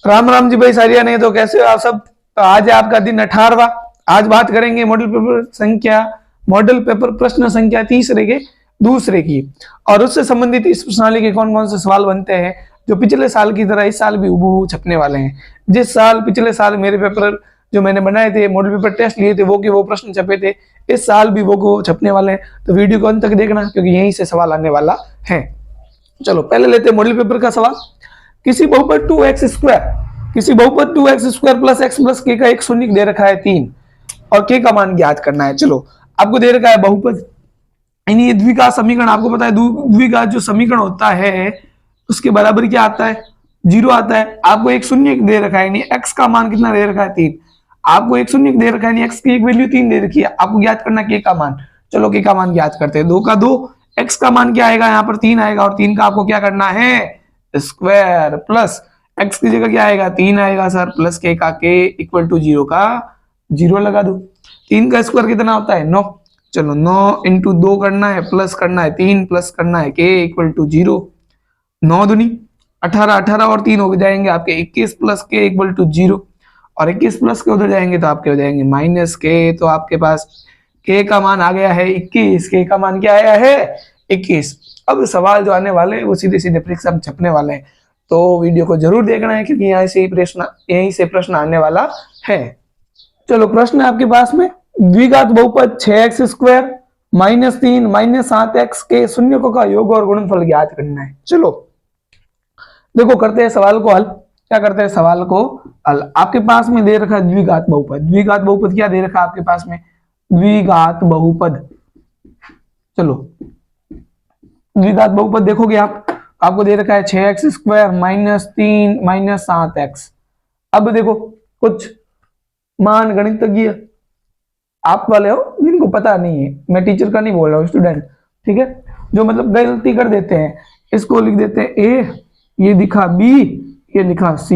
राम राम जी भाई सारिया ने, तो कैसे हो आप सब। तो आज है आपका दिन 18वां। आज बात करेंगे मॉडल पेपर प्रश्न संख्या 30 के दूसरे की, और उससे संबंधित इस प्रश्नावली के कौन कौन से सवाल बनते हैं जो पिछले साल की तरह इस साल भी हूबहू छपने वाले हैं। जिस साल पिछले साल मेरे पेपर जो मैंने बनाए थे, मॉडल पेपर टेस्ट लिए थे, वो के वो प्रश्न छपे थे, इस साल भी वो छपने वाले हैं। तो वीडियो को अंत तक देखना, क्योंकि यहीं से सवाल आने वाला है। चलो पहले लेते हैं मॉडल पेपर का सवाल। किसी बहुपद 2x² plus x plus k का एक शून्य दे रखा है 3, और k का मान ज्ञात करना है। चलो आपको दे रखा है बहुपद, यानी ये द्विघात समीकरण। आपको पता है द्विघात जो समीकरण होता है उसके बराबर क्या आता है, 0 आता है। आपको एक शून्य दे रखा है, यानी x का मान कितना दे रखा है 3। आपको एक शून्य दे रखा है, यानी x की एक वैल्यू 3 दे रखी है। आपको ज्ञात करना k का मान। चलो k का मान ज्ञात करते हैं। 2 का 2, x का मान क्या आएगा, यहाँ पर 3 आएगा, और 3 का आपको क्या करना है स्क्वायर, प्लस x की जगह क्या आएगा 3 आएगा सर, प्लस k का k इक्वल टू 0 का 0 लगा दो। 3 का स्क्वायर कितना होता है 9। चलो 9 इंटू 2 करना है, प्लस करना है 3, प्लस करना है k इक्वल टू 0। 9 दूनी 18, 18 और 3 हो जाएंगे आपके 21 प्लस k इक्वल टू 0, और 21 प्लस के उधर जाएंगे तो आपके हो जाएंगे माइनस k। तो आपके पास k का मान आ गया है 21। k का मान क्या आया है 21। अब सवाल जो आने वाले हैं वो सीधे सीधे परीक्षा में छपने वाले हैं, तो वीडियो को जरूर देखना है, क्योंकि यहीं से प्रश्न आने वाला है। चलो प्रश्न है आपके पास में, द्विघात बहुपद 6x² माइनस 3 माइनस 7x के शून्यकों का योग और गुणनफल ज्ञात करना है। चलो देखो करते हैं सवाल को हल। क्या करते हैं सवाल को हल। आपके पास में दे रखा है द्विघात बहुपद। द्विघात बहुपद क्या दे रखा है आपके पास में, द्विघात बहुपद। चलो द्विघात बहुपद देखोगे आप, आपको दे रखा है 6x² माइनस 3 माइनस 7x। अब देखो कुछ मान गणितज्ञ आप वाले हो जिनको पता नहीं है, मैं टीचर का नहीं बोल रहा हूँ, स्टूडेंट, ठीक है, जो मतलब गलती कर देते हैं। इसको लिख देते हैं a, ये लिखा b, ये लिखा c।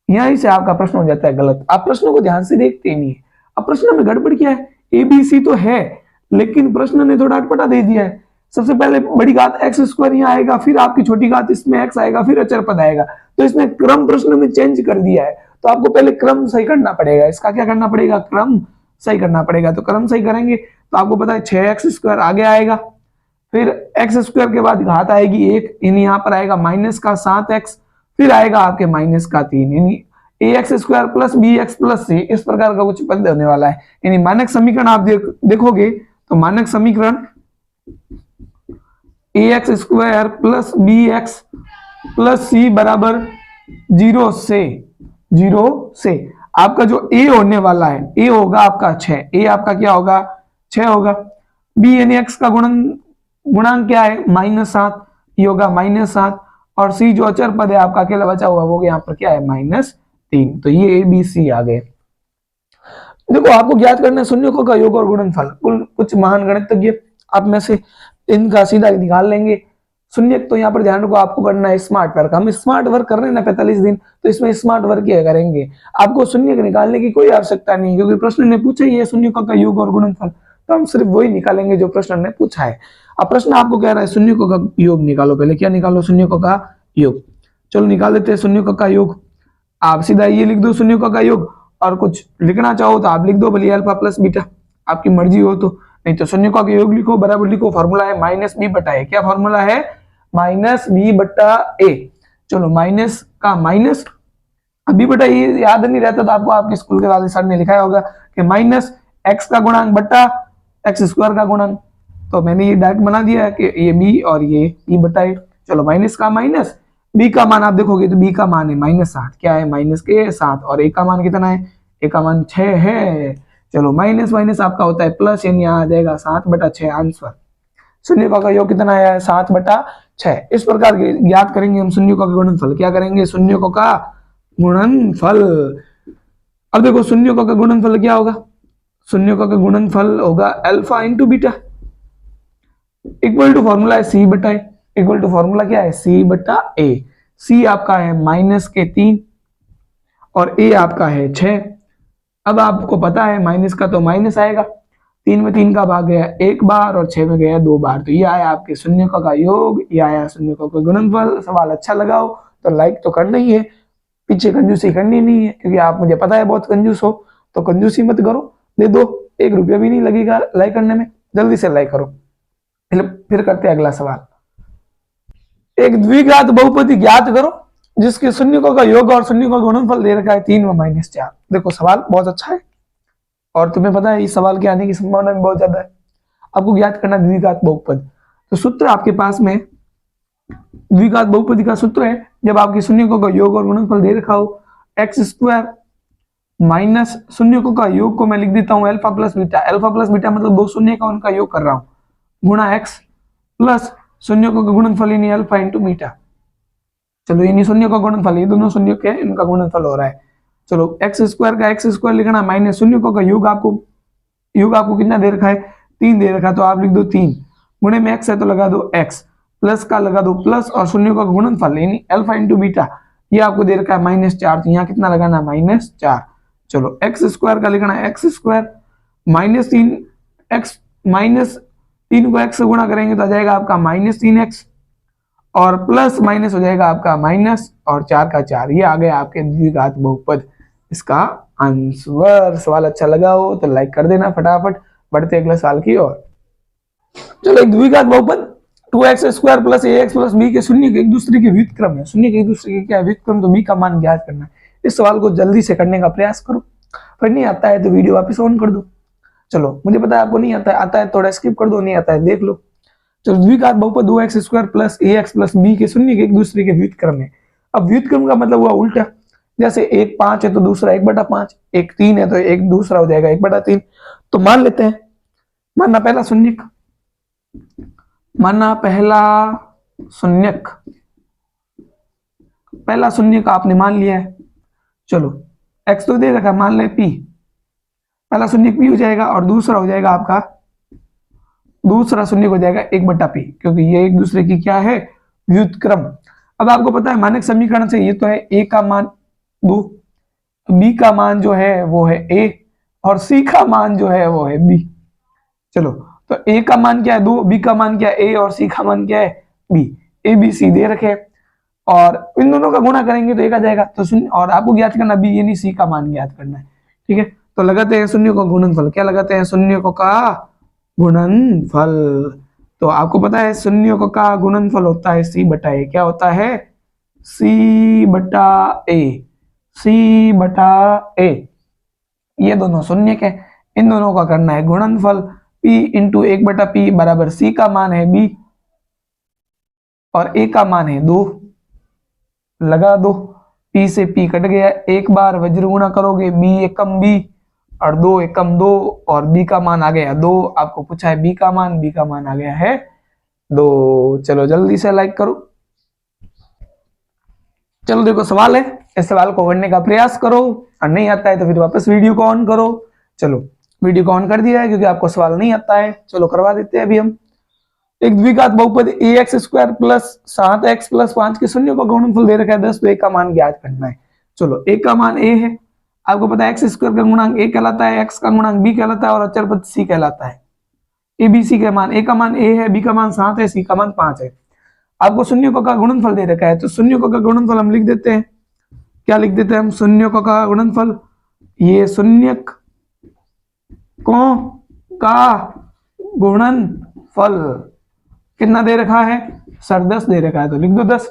यहीं से आपका प्रश्न हो जाता है गलत। आप प्रश्नों को ध्यान से देखते ही नहीं। अब प्रश्न में गड़बड़ क्या है, ABC तो है, लेकिन प्रश्न ने थोड़ा अटपटा दे दिया है। सबसे पहले बड़ी घात x² यहाँ आएगा, फिर आपकी छोटी घात इसमें x आएगा, फिर अचर पद आएगा। तो इसने क्रम प्रश्न में चेंज कर दिया है, तो आपको पहले क्रम सही करना पड़ेगा। इसका क्या करना पड़ेगा, क्रम सही करना पड़ेगा। तो क्रम सही करेंगे तो आपको पता है 6x² आगे आएगा, फिर x² के बाद घात आएगी 1, यानी यहाँ पर आएगा माइनस का 7x, फिर आएगा आपके माइनस का 3, यानी ax² plus bx plus c। इस प्रकार का कुछ पद होने वाला है। यानी मानक समीकरण आप देखोगे तो मानक समीकरण ax² plus bx plus c बराबर 0 से आपका जो a होने वाला है, a होगा आपका 6। a आपका क्या होगा 6 होगा। b यानी x का गुणांक क्या है -7, ये होगा -7, और c जो अचर पद है आपका अकेला बचा हुआ वो यहाँ पर क्या है -3। तो ये ABC आ गए। देखो आपको ज्ञात करना है शून्यकों का योग और गुणनफल। कुछ महान गणितज्ञ आप में से इनका सीधा निकाल लेंगे। शून्य तो यहाँ पर ध्यान रखो, आपको करना है स्मार्ट वर्क। हम स्मार्ट वर्क कर रहे हैं ना 45 दिन, तो इसमें स्मार्ट वर्क क्या करेंगे। आपको शून्य निकालने की कोई आवश्यकता नहीं, क्योंकि प्रश्न ने पूछा ही है शून्यकों का योग और गुणनफल, तो हम सिर्फ वही निकालेंगे जो प्रश्न ने पूछा है। अब प्रश्न आपको कह रहा है शून्यकों का योग निकालो। पहले क्या निकालो, शून्यकों का योग। चलो निकाल देते हैं शून्यकों का योग। आप सीधा ये लिख दो शून्यकों का योग, और कुछ लिखना चाहो तो आप लिख दो, भले अल्फा प्लस बीटा, आपकी मर्जी हो तो। नहीं तो शून्यकों का योग लिखो, बराबर लिखो, फॉर्मूला है -b/a। क्या फॉर्मूला है -b/a। चलो माइनस का माइनस, b/a याद नहीं रहता तो आपको आपके स्कूल के वाले सर ने लिखाया होगा कि माइनस x का गुणांक बट्टा x² का गुणांक। तो मैंने ये डायरेक्ट बना दिया है कि ये b और ये e/a। चलो माइनस का माइनस, b का मान आप देखोगे तो b का मान है -7। क्या है -7, और a का मान कितना है, a का मान 6 है। चलो माइनस माइनस आपका होता है प्लस, यानी यहाँ आ जाएगा 7/6 आंसर। शून्यकों का योग कितना आया है 7/6। इस प्रकार ज्ञात करेंगे हम शून्यकों का गुणनफल। क्या करेंगे, शून्यकों का गुणनफल। अब देखो शून्यकों का गुणनफल क्या होगा, शून्यकों का गुणनफल होगा alpha into beta equal to formula है c/a। इक्वल टू फॉर्मूला क्या है c/a। c आपका है -3 और a आपका है 6। अब आपको पता है माइनस का तो माइनस आएगा, 3 में 3 का भाग गया 1 बार और 6 में गया 2 बार। तो ये आया आपके शून्यकों का योग, ये आया शून्यकों का गुणनफल। सवाल अच्छा लगा हो तो लाइक तो करना ही है, पीछे कंजूसी करनी नहीं है, क्योंकि आप मुझे पता है बहुत कंजूस हो, तो कंजूसी मत करो, दे दो, 1 रुपया भी नहीं लगेगा लाइक करने में, जल्दी से लाइक करो। फिर करते हैं अगला सवाल। एक द्विघात बहुपदी ज्ञात करो जिसके शून्यकों का योग और शून्यकों का गुणनफल दे रखा है 3 व -4। देखो सवाल बहुत अच्छा है और तुम्हें पता है इस सवाल के आने की संभावना भी बहुत ज्यादा है। आपको ज्ञात करना द्विघात बहुपद, तो सूत्र आपके पास में द्विघात बहुपदी का सूत्र है, जब आपके शून्यकों का योग और गुणनफल दे रखा हो, x² माइनस शून्यकों का योग को मैं लिख देता हूं alpha plus beta. Alpha plus beta मतलब दो शून्य का उनका योग कर रहा हूं, गुणा x प्लस शून्यकों का गुणनफल यानी अल्फा इंटू बीटा। चलो ये शून्य का गुणनफल, ये दोनों शून्य के इनका गुणनफल हो रहा है। चलो x² का x² लिखना माइनस शून्यकों का योग आपको कितना दे रखा है 3 दे रखा है, तो आप लिख दो 3 गुणे में x है तो लगा दो x, प्लस का लगा दो प्लस और शून्य का गुणनफल यानी अल्फा इंटू बीटा, ये आपको दे रखा है -4, तो यहाँ कितना लगाना -4। चलो x² का लिखना है x² माइनस 3x माइनस 3 को x से गुणा करेंगे तो आ जाएगा आपका -3x और प्लस माइनस हो जाएगा आपका माइनस और 4 का 4, ये आ गया आपके द्विघात बहुपद इसका आंसर। सवाल अच्छा लगा हो तो लाइक कर देना फटाफट, बढ़ते अगले सवाल की ओर। चलो एक द्विघात बहुपद 2x² plus ax plus b के शून्य के एक दूसरे के व्युत्क्रम है। शून्य के एक दूसरे के क्या व्युत्क्रम, तो b का मान ज्ञात करना है। इस सवाल को जल्दी से करने का प्रयास करो, फिर नहीं आता है तो वीडियो वापस ऑन कर दो। चलो मुझे पता है आपको नहीं आता है थोड़ा स्किप कर दो, नहीं आता है देख लो। चलो द्विघात बहुपद 2x² plus ax plus b के शून्य के एक दूसरे के व्युत्क्रम है। अब व्युत्क्रम का मतलब हुआ उल्टा, जैसे एक 5 है तो दूसरा 1/5, एक 3 है तो एक दूसरा हो जाएगा 1/3। तो मान लेते हैं, मानना पहला शून्यक आपने मान लिया है। चलो x तो दे रखा, मान ले p, पहला शून्यक p हो जाएगा और दूसरा हो जाएगा आपका दूसरा शून्यक हो जाएगा 1/p, क्योंकि ये एक दूसरे की क्या है व्युत्क्रम। अब आपको पता है मानक समीकरण से ये तो है a का मान 2, b का मान जो है वो है a और c का मान जो है वो है b। चलो तो a का मान क्या है 2, b का मान क्या है a और c का मान क्या है b। a b c दे रखे और इन दोनों का गुणा करेंगे तो एक आ जाएगा, तो शून्य और आपको ज्ञात करना b यानी c का मान ज्ञात करना है। ठीक है, तो लगाते हैं शून्य का गुणनफल। क्या लगाते हैं? शून्य का गुणनफल। तो आपको पता है शून्य का गुणनफल होता है c/a। क्या होता है? c/a। ये दोनों शून्य के, इन दोनों का करना है गुणनफल। p इंटू 1/p बराबर c का मान है b और a का मान है 2। लगा दो, p से p कट गया, एक बार वज्र गुणा करोगे b एकम b और 2 एकम 2 और b का मान आ गया 2। आपको पूछा है b का मान आ गया है 2। चलो जल्दी से लाइक करो। चलो देखो सवाल है, इस सवाल को करने का प्रयास करो और नहीं आता है तो फिर वापस वीडियो को ऑन करो। चलो वीडियो को ऑन कर दिया है क्योंकि आपको सवाल नहीं आता है। चलो करवा देते हैं अभी हम। एक द्विघात बहुपद ax² प्लस 7x प्लस 5 के शून्य का गुणनफल दे रखा है 10, तो a का मान ज्ञात करना है। चलो a का मान a है, आपको पता है x² का गुणांक a कहलाता है, x का गुणांक b कहलाता है और अचर पद c कहलाता है। a b c का मान, a का मान a है, b का मान 7 है, c का मान 5 है। आपको शून्यों का गुणनफल दे रखा है, तो शून्यों का गुणनफल हम लिख देते हैं। क्या लिख देते हैं हम? शून्यों का गुणनफल। ये शून्यक का गुणनफल कितना दे रखा है सर? 10 दे रखा है, तो लिख दो 10।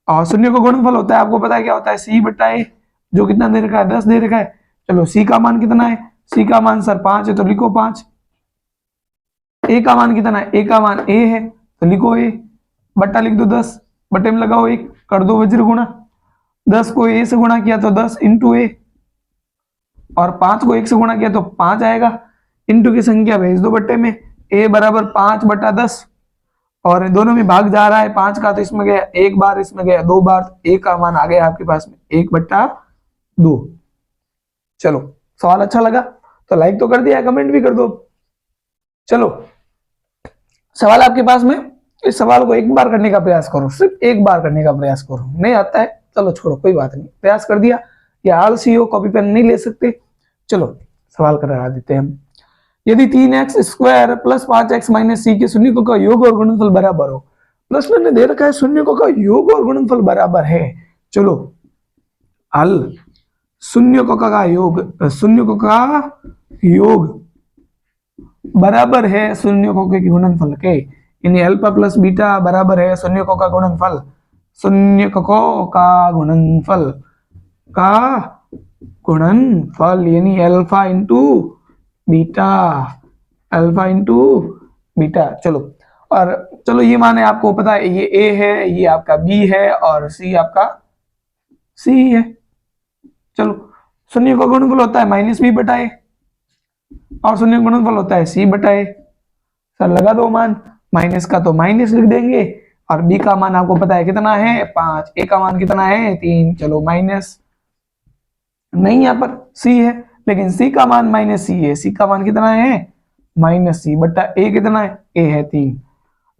और शून्य का गुणनफल होता है, आपको पता है क्या होता है? c/a, जो कितना दे रखा है 10 दे रखा है। चलो c का मान कितना है? c का मान सर 5 है, तो लिखो 5। a का मान कितना है? a का मान a है, तो लिखो a, बट्टा लिख दो 10, बट्टे में लगाओ 1, कर दो वज्र गुणा। 10 को a से गुणा किया तो 10 इंटू a और 5 को 1 से गुणा किया तो 5 आएगा। इंटू की संख्या भेज दो बट्टे में, a बराबर 5/10 और दोनों में भाग जा रहा है 5 का, तो इसमें गया 1 बार, इसमें गया 2 बार, a का मान आ गया आपके पास में 1/2। चलो सवाल अच्छा लगा तो लाइक तो कर दिया, कमेंट भी कर दो। चलो सवाल आपके पास में, इस सवाल को एक बार करने का प्रयास करो, सिर्फ एक बार करने का प्रयास करो। नहीं आता है चलो छोड़ो, कोई बात नहीं, प्रयास कर दिया। या आलसी हो, कॉपी पेन नहीं ले सकते। चलो सवाल करा देते हैं हम। यदि 3x² plus 5x minus c के शून्यों का योग और गुणनफल बराबर हो। प्रश्न ने दे रखा है शून्यों का योग और गुणनफल बराबर है। चलो हल शून्यकों का योग, शून्यकों का योग बराबर है शून्यकों के गुणनफल के, यानी अल्फा प्लस बीटा बराबर है शून्यकों का गुणनफल, शून्यकों का गुणनफल का गुणनफल यानी alpha into beta, alpha into beta. चलो, और चलो ये माने आपको पता है ये ए है, ये आपका बी है और सी आपका सी है। चलो, शून्य का गुणनफल होता है माइनस बी बटा ए और शून्य का गुणनफल होता है सी बटा ए। सर लगा दो मान, माइनस का तो माइनस लिख देंगे और बी का मान आपको पता है कितना है 5, ए का मान कितना है 3। चलो माइनस नहीं, यहाँ पर सी है लेकिन सी का मान माइनस सी है, सी का मान कितना है माइनस सी बटा ए कितना है ए है 3।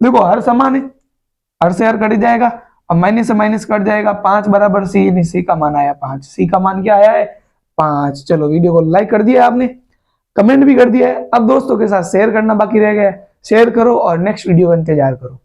देखो हर समान है, हर से हर कट जाएगा और माइनस से माइनस कट जाएगा, 5 बराबर सी, यानी सी का मान आया 5, सी का मान क्या आया है 5। चलो वीडियो को लाइक कर दिया आपने, कमेंट भी कर दिया है, अब दोस्तों के साथ शेयर करना बाकी रह गया है, शेयर करो और नेक्स्ट वीडियो का इंतजार करो।